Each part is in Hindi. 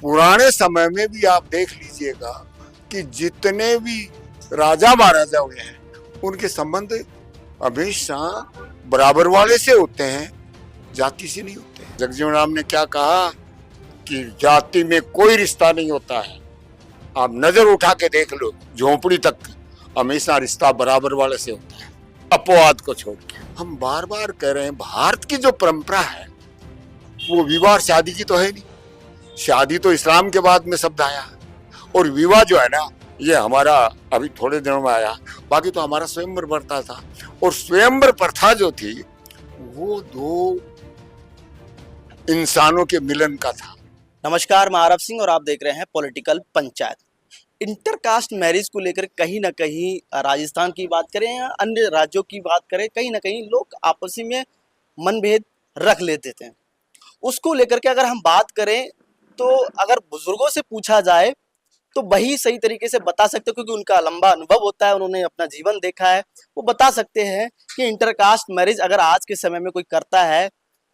पुराने समय में भी आप देख लीजिएगा कि जितने भी राजा महाराजा हुए हैं उनके संबंध हमेशा बराबर वाले से होते हैं, जाति से नहीं होते हैं। जगजीवन राम ने क्या कहा कि जाति में कोई रिश्ता नहीं होता है। आप नजर उठा के देख लो, झोपड़ी तक हमेशा रिश्ता बराबर वाले से होता है, अपवाद को छोड़ के। हम बार बार कह रहे हैं भारत की जो परंपरा है वो विवाह शादी की तो है नहीं। शादी तो इस्लाम के बाद में शब्द आया, और विवाह जो है ना ये हमारा अभी थोड़े दिनों में आया। बाकी तो हमारा स्वयंवर प्रथा था, और स्वयंवर प्रथा जो थी वो दो इंसानों के मिलन का था। नमस्कार, मैं आरव सिंह और आप देख रहे हैं पॉलिटिकल पंचायत। इंटरकास्ट मैरिज को लेकर कहीं ना कहीं राजस्थान की बात करें या अन्य राज्यों की बात करें, कहीं ना कहीं लोग आपसी में मनभेद रख लेते थे। उसको लेकर के अगर हम बात करें तो अगर बुजुर्गों से पूछा जाए तो वही सही तरीके से बता सकते हैं, क्योंकि उनका लंबा अनुभव होता है, उन्होंने अपना जीवन देखा है। वो बता सकते हैं कि इंटरकास्ट मैरिज अगर आज के समय में कोई करता है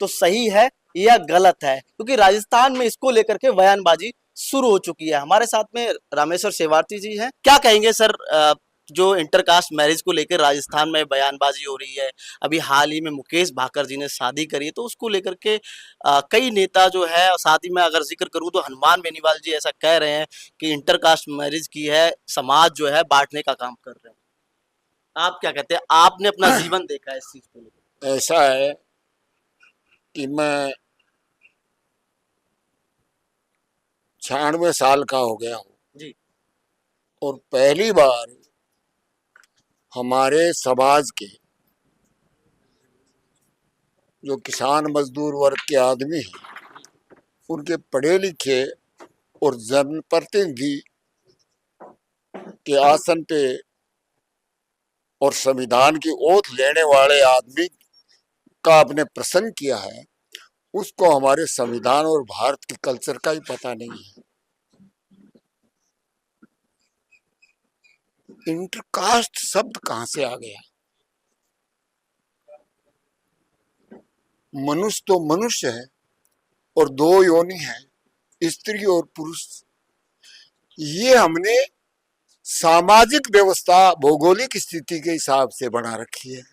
तो सही है या गलत है, क्योंकि राजस्थान में इसको लेकर के बयानबाजी शुरू हो चुकी है। हमारे साथ में रामेश्वर शेवार्ती जी हैं। क्या कहेंगे सर, जो इंटरकास्ट मैरिज को लेकर राजस्थान में बयानबाजी हो रही है, अभी हाल ही में मुकेश भाकर जी ने शादी करी है, तो उसको लेकर के कई नेता जो है, और साथ ही में अगर जिक्र करूं तो हनुमान बेनीवाल जी ऐसा कह रहे हैं कि इंटरकास्ट मैरिज की है समाज जो है बांटने का काम कर रहे हैं। आप क्या कहते हैं? आपने अपना जीवन देखा है इस चीज को लेकर। ऐसा है कि मैं 96 साल का हो गया हूँ जी। और पहली बार हमारे समाज के जो किसान मजदूर वर्ग के आदमी हैं उनके पढ़े लिखे और जनप्रतिनिधि के आसन पे और संविधान की ओथ लेने वाले आदमी का आपने प्रसंग किया है, उसको हमारे संविधान और भारत के कल्चर का ही पता नहीं है। इंटरकास्ट शब्द कहां से आ गया? मनुष्य तो मनुष्य है और दो योनि है, स्त्री और पुरुष। ये हमने सामाजिक व्यवस्था भौगोलिक स्थिति के हिसाब से बना रखी है।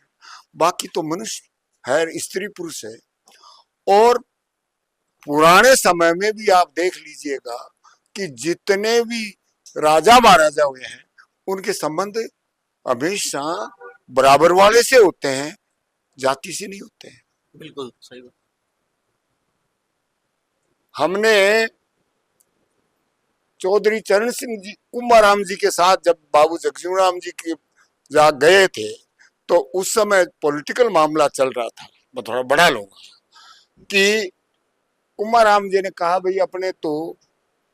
बाकी तो मनुष्य है, स्त्री पुरुष है। और पुराने समय में भी आप देख लीजिएगा कि जितने भी राजा महाराजा हुए हैं उनके संबंध हमेशा बराबर वाले से होते हैं, जाति से नहीं होते हैं। बिल्कुल सही बात। हमने चौधरी चरण सिंह जी कुंभाराम जी के साथ जब बाबू जगजीवन राम जी के जा गए थे तो उस समय पॉलिटिकल मामला चल रहा था। मैं थोड़ा बढ़ा लूंगा कि कुंभाराम जी ने कहा भाई अपने तो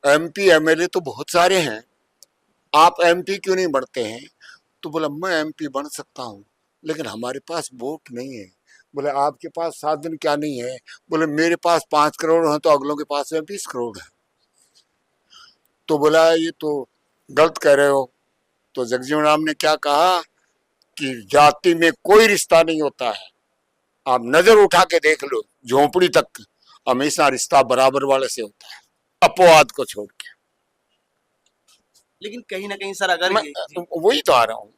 एमपी एमएलए तो बहुत सारे हैं, आप एमपी क्यों नहीं बनते हैं? तो बोला मैं एमपी बन सकता हूँ लेकिन हमारे पास वोट नहीं है। बोले आपके पास साधन क्या नहीं है? बोले मेरे पास 5 करोड़ है तो अगलों के पास 20 करोड़ है। तो बोला ये तो गलत कह रहे हो। तो जगजीवन राम ने क्या कहा कि जाति में कोई रिश्ता नहीं होता है। आप नजर उठा के देख लो, झोपड़ी तक हमेशा रिश्ता बराबर वाले से होता है, अपवाद को छोड़ के। लेकिन कहीं ना कहीं सर अगर मैं वही तो आ रहा हूँ,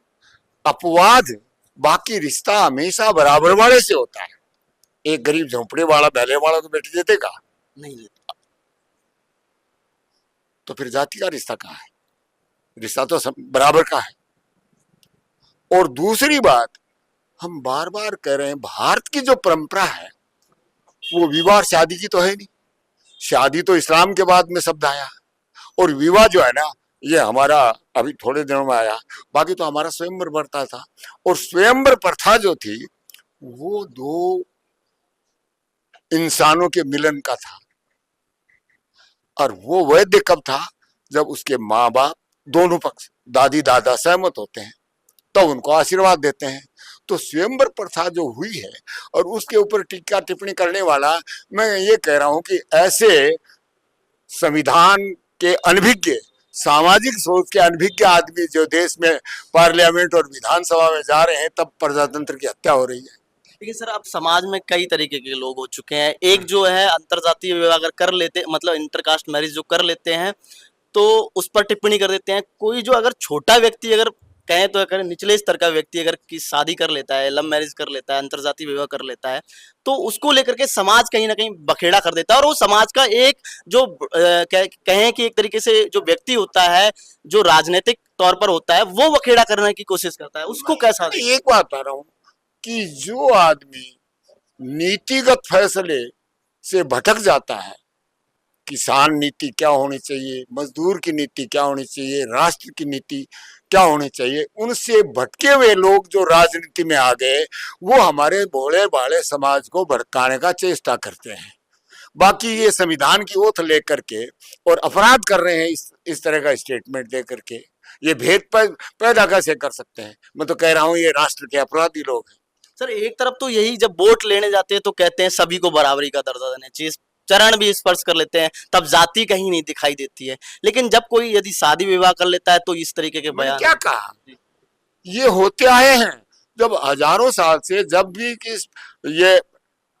अपवाद, बाकी रिश्ता हमेशा बराबर वाले से होता है। एक गरीब झोपड़े वाला बैले वाला तो बेटी दे देगा नहीं लेता, तो फिर जाति का रिश्ता कहाँ है? रिश्ता तो सब बराबर का है। और दूसरी बात, हम बार बार कह रहे हैं भारत की जो परंपरा है वो विवाह शादी की तो है नहीं। शादी तो इस्लाम के बाद में शब्द आया, और विवाह जो है ना ये हमारा अभी थोड़े दिनों में आया। बाकी तो हमारा स्वयंवर प्रथा था, और स्वयंवर प्रथा जो थी वो दो इंसानों के मिलन का था। और वो वैध कब था? जब उसके माँ बाप दोनों पक्ष दादी दादा सहमत होते हैं तो उनको आशीर्वाद देते हैं। तो स्वयंवर प्रथा जो हुई है और उसके ऊपर टीका टिप्पणी करने वाला, मैं ये कह रहा हूं कि ऐसे संविधान के अनभिज्ञ, सामाजिक सोच के अनभिज्ञ आदमी जो देश में पार्लियामेंट और विधानसभा में जा रहे हैं तब प्रजातंत्र की हत्या हो रही है। लेकिन सर अब समाज में कई तरीके के लोग हो चुके हैं। एक जो है अंतरजातीय विवाह अगर कर लेते मतलब इंटरकास्ट मैरिज जो कर लेते हैं तो उस पर टिप्पणी कर देते हैं। कोई जो अगर छोटा व्यक्ति अगर कहें तो कहें निचले स्तर का व्यक्ति अगर की शादी कर लेता है, लव मैरिज कर लेता है, अंतरजातीय विवाह कर लेता है, तो उसको लेकर के समाज कहीं न कहीं बखेड़ा कर देता है और वो समाज का एक जो कहें कि एक तरीके से जो व्यक्ति होता है, जो राजनीतिक तौर पर होता है, वो बखेड़ा करने की कोशिश करता है। उसको कैसा मैं एक बात बता रहा हूँ कि जो आदमी नीतिगत फैसले से भटक जाता है, किसान नीति क्या होनी चाहिए, मजदूर की नीति क्या होनी चाहिए, राष्ट्र की नीति क्या होनी चाहिए, उनसे भटके हुए लोग जो राजनीति में आ गए वो हमारे भोले भाले समाज को भड़काने का चेष्टा करते हैं। बाकी ये संविधान की ओथ लेकर के और अपराध कर रहे हैं इस तरह का स्टेटमेंट दे करके, ये भेद पैदा कैसे कर सकते हैं। मैं तो कह रहा हूँ ये राष्ट्र के अपराधी लोग हैं। सर एक तरफ तो यही जब वोट लेने जाते हैं तो कहते हैं सभी को बराबरी का दर्जा देना चाहिए, चरण भी स्पर्श कर लेते हैं, तब जाति कहीं नहीं दिखाई देती है। लेकिन जब कोई यदि शादी विवाह कर लेता है तो इस तरीके के मैंने बयान क्या कहा, ये होते आए हैं जब हजारों साल से, जब भी किस ये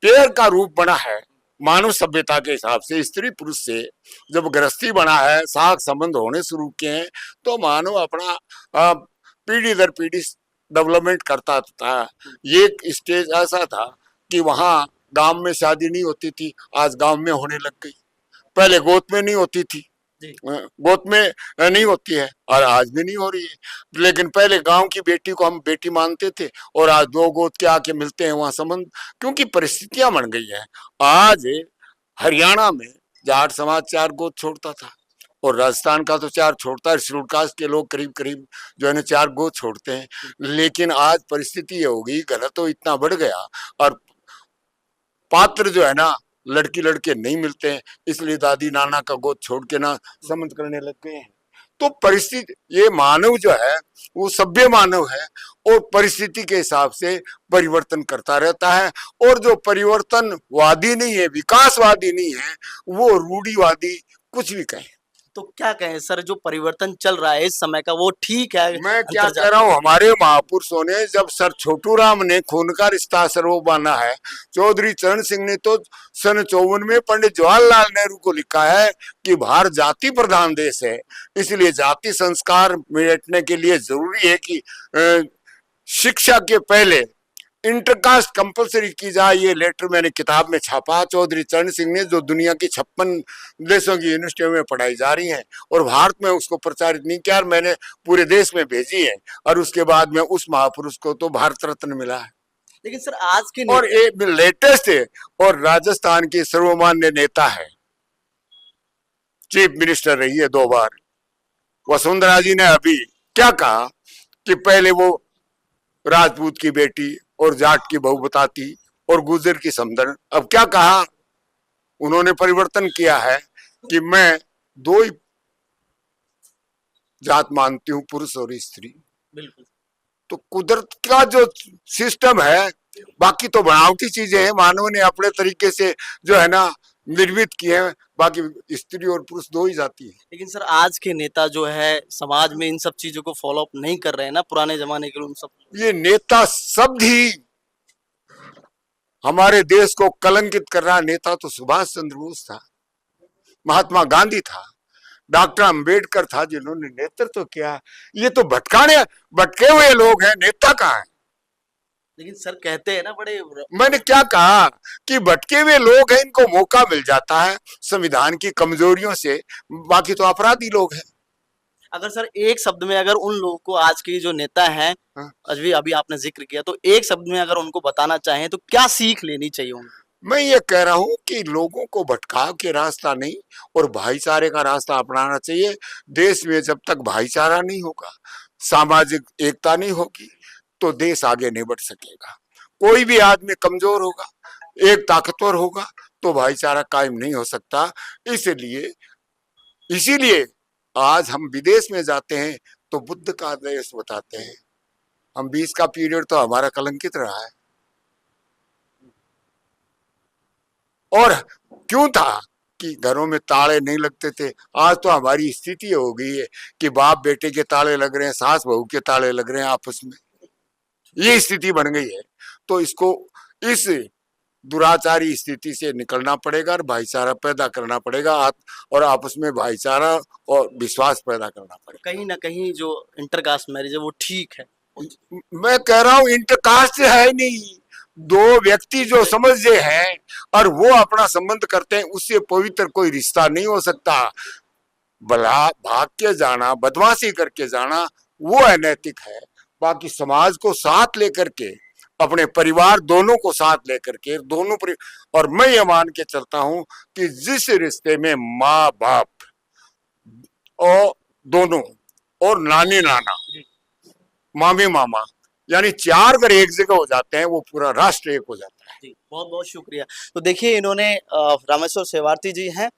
पेड़ का रूप बना है मानव सभ्यता के हिसाब से, स्त्री पुरुष से जब गृहस्थी बना है, साख संबंध होने शुरू किए हैं, तो मानव अपना पीढ़ी दर पीढ़ी डेवलपमेंट करता था। ये एक स्टेज ऐसा था कि वहां गांव में शादी नहीं होती थी, आज गांव में होने लग गई। पहले गोद में नहीं होती थी, गोद में नहीं होती है और आज भी नहीं हो रही है। लेकिन पहले गांव की बेटी को हम बेटी मानते थे और आज दो गोद के आके मिलते हैं वहां संबंध, क्योंकि परिस्थितियां बन गई हैं। आज हरियाणा में जाट समाज 4 गोद छोड़ता था और राजस्थान का तो 4 छोड़ता है, शेड्यूल कास्ट के लोग करीब करीब जो है ना 4 गोद छोड़ते हैं। लेकिन आज परिस्थिति ये हो गई, गलत तो इतना बढ़ गया और पात्र जो है ना लड़की लड़के नहीं मिलते हैं, इसलिए दादी नाना का गोद छोड़ के ना संबंध करने लग गए हैं। तो परिस्थिति, ये मानव जो है वो सभ्य मानव है और परिस्थिति के हिसाब से परिवर्तन करता रहता है। और जो परिवर्तनवादी नहीं है, विकासवादी नहीं है, वो रूढ़िवादी कुछ भी कहे। तो क्या कहें सर, जो परिवर्तन चल रहा है इस समय का वो ठीक है? मैं क्या कह रहा हूँ, हमारे महापुरुषों ने जब सर छोटू राम ने खून का रिश्ता सर्व बांधा है, चौधरी चरण सिंह ने तो सन 54 में पंडित जवाहरलाल नेहरू को लिखा है कि भारत जाति प्रधान देश है, इसलिए जाति संस्कार मिटने के लिए जरूरी है कि शिक्षा के पहले इंटरकास्ट कंपलसरी की जाए। ये लेटर मैंने किताब में छापा, चौधरी चरण सिंह ने, जो दुनिया की 56 देशों की यूनिवर्सिटियों में पढ़ाई जा रही हैं और भारत में उसको प्रचारित नहीं किया, मैंने पूरे देश में भेजी है और उसके बाद में उस महापुरुष को तो भारत रत्न मिला है। लेकिन सर आज के और एक लेटेस्ट है और राजस्थान की सर्वमान्य नेता है, चीफ मिनिस्टर रही है 2 बार, वसुंधरा जी ने अभी क्या कहा कि पहले वो राजपूत की बेटी और जाट की बहू बताती और गुर्जर की समधन, अब क्या कहा उन्होंने, परिवर्तन किया है कि मैं 2 ही जात मानती हूं, पुरुष और स्त्री। बिल्कुल। तो कुदरत का जो सिस्टम है, बाकी तो बनावटी चीजें हैं, मानव ने अपने तरीके से जो है ना निर्मित किए हैं, बाकी स्त्री और पुरुष 2 ही जाती है। लेकिन सर आज के नेता जो है समाज में इन सब चीजों को फॉलो अप नहीं कर रहे हैं ना, पुराने जमाने के लोग सब। ये नेता शब्द ही हमारे देश को कलंकित कर रहा। नेता तो सुभाष चंद्र बोस था, महात्मा गांधी था, डॉक्टर अंबेडकर था, जिन्होंने नेतृत्व किया। ये तो भटके हुए लोग हैं, नेता कहाँ है? लेकिन सर कहते हैं ना बड़े, मैंने क्या कहा कि भटके हुए लोग हैं, इनको मौका मिल जाता है संविधान की कमजोरियों से, बाकी तो अपराधी लोग हैं। अगर सर एक शब्द में अगर उन लोगों को आज के जो नेता हैं, हाँ? अभी आपने जिक्र किया, तो एक शब्द में अगर उनको बताना चाहें तो क्या सीख लेनी चाहिए उनको? मैं ये कह रहा हूं कि लोगों को भटकाव के रास्ता नहीं और भाईचारे का रास्ता अपनाना चाहिए। देश में जब तक भाईचारा नहीं होगा, सामाजिक एकता नहीं होगी, तो देश आगे नहीं बढ़ सकेगा। कोई भी आदमी कमजोर होगा, एक ताकतवर होगा, तो भाईचारा कायम नहीं हो सकता। इसीलिए आज हम विदेश में जाते हैं तो बुद्ध का देश बताते हैं। हम 20 का पीरियड तो हमारा कलंकित रहा है। और क्यों था कि घरों में ताले नहीं लगते थे। आज तो हमारी स्थिति हो गई है कि बाप बेटे के ताले लग रहे हैं, सास बहू के ताले लग रहे हैं आपस में, ये स्थिति बन गई है। तो इसको इस दुराचारी स्थिति से निकलना पड़ेगा और भाईचारा पैदा करना पड़ेगा, और आपस में भाईचारा और विश्वास पैदा करना पड़ेगा। कहीं ना कहीं जो इंटरकास्ट मैरिज है वो ठीक है। मैं कह रहा हूं इंटरकास्ट है नहीं, दो व्यक्ति जो समझे हैं और वो अपना संबंध करते हैं, उससे पवित्र कोई रिश्ता नहीं हो सकता। भला भाग के जाना, बदमाशी करके जाना, वो अनैतिक है। बाकी समाज को साथ लेकर के, अपने परिवार दोनों को साथ लेकर के, और मैं ये मान के चलता हूं कि जिस रिश्ते में माँ बाप और दोनों और नानी नाना, मामी मामा, यानी चार अगर एक जगह हो जाते हैं, वो पूरा राष्ट्र एक हो जाता है। जी, बहुत बहुत शुक्रिया। तो देखिए, इन्होंने रामेश्वर सेवार्थी जी हैं,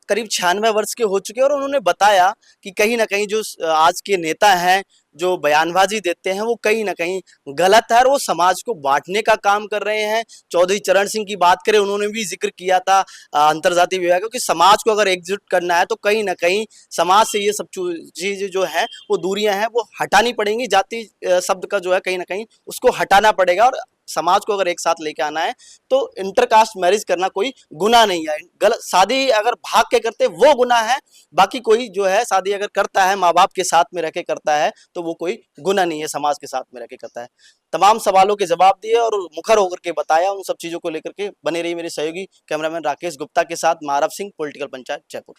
करीब 96 वर्ष के हो चुके हैं, और उन्होंने बताया कि कहीं ना कहीं जो आज के नेता हैं जो बयानबाजी देते हैं वो कहीं ना कहीं गलत है, और वो समाज को बांटने का काम कर रहे हैं। चौधरी चरण सिंह की बात करें, उन्होंने भी जिक्र किया था अंतर्जातीय विवाह का, कि समाज को अगर एकजुट करना है तो कहीं ना कहीं समाज से ये सब चीज़ें जो है वो दूरियां हैं वो हटानी पड़ेंगी। जाति शब्द का जो है कहीं ना कहीं उसको हटाना पड़ेगा, और समाज को अगर एक साथ लेके आना है तो इंटरकास्ट मैरिज करना कोई गुनाह नहीं है। गलत शादी अगर भाग के करते वो गुनाह है, बाकी कोई जो है शादी अगर करता है माँ बाप के साथ में रह के करता है तो वो कोई गुनाह नहीं है, समाज के साथ में रह के करता है। तमाम सवालों के जवाब दिए और मुखर होकर के बताया उन सब चीजों को लेकर के। बने रही मेरे सहयोगी कैमरामैन राकेश गुप्ता के साथ। मैं आरव सिंह, पॉलिटिकल पंचायत, जयपुर।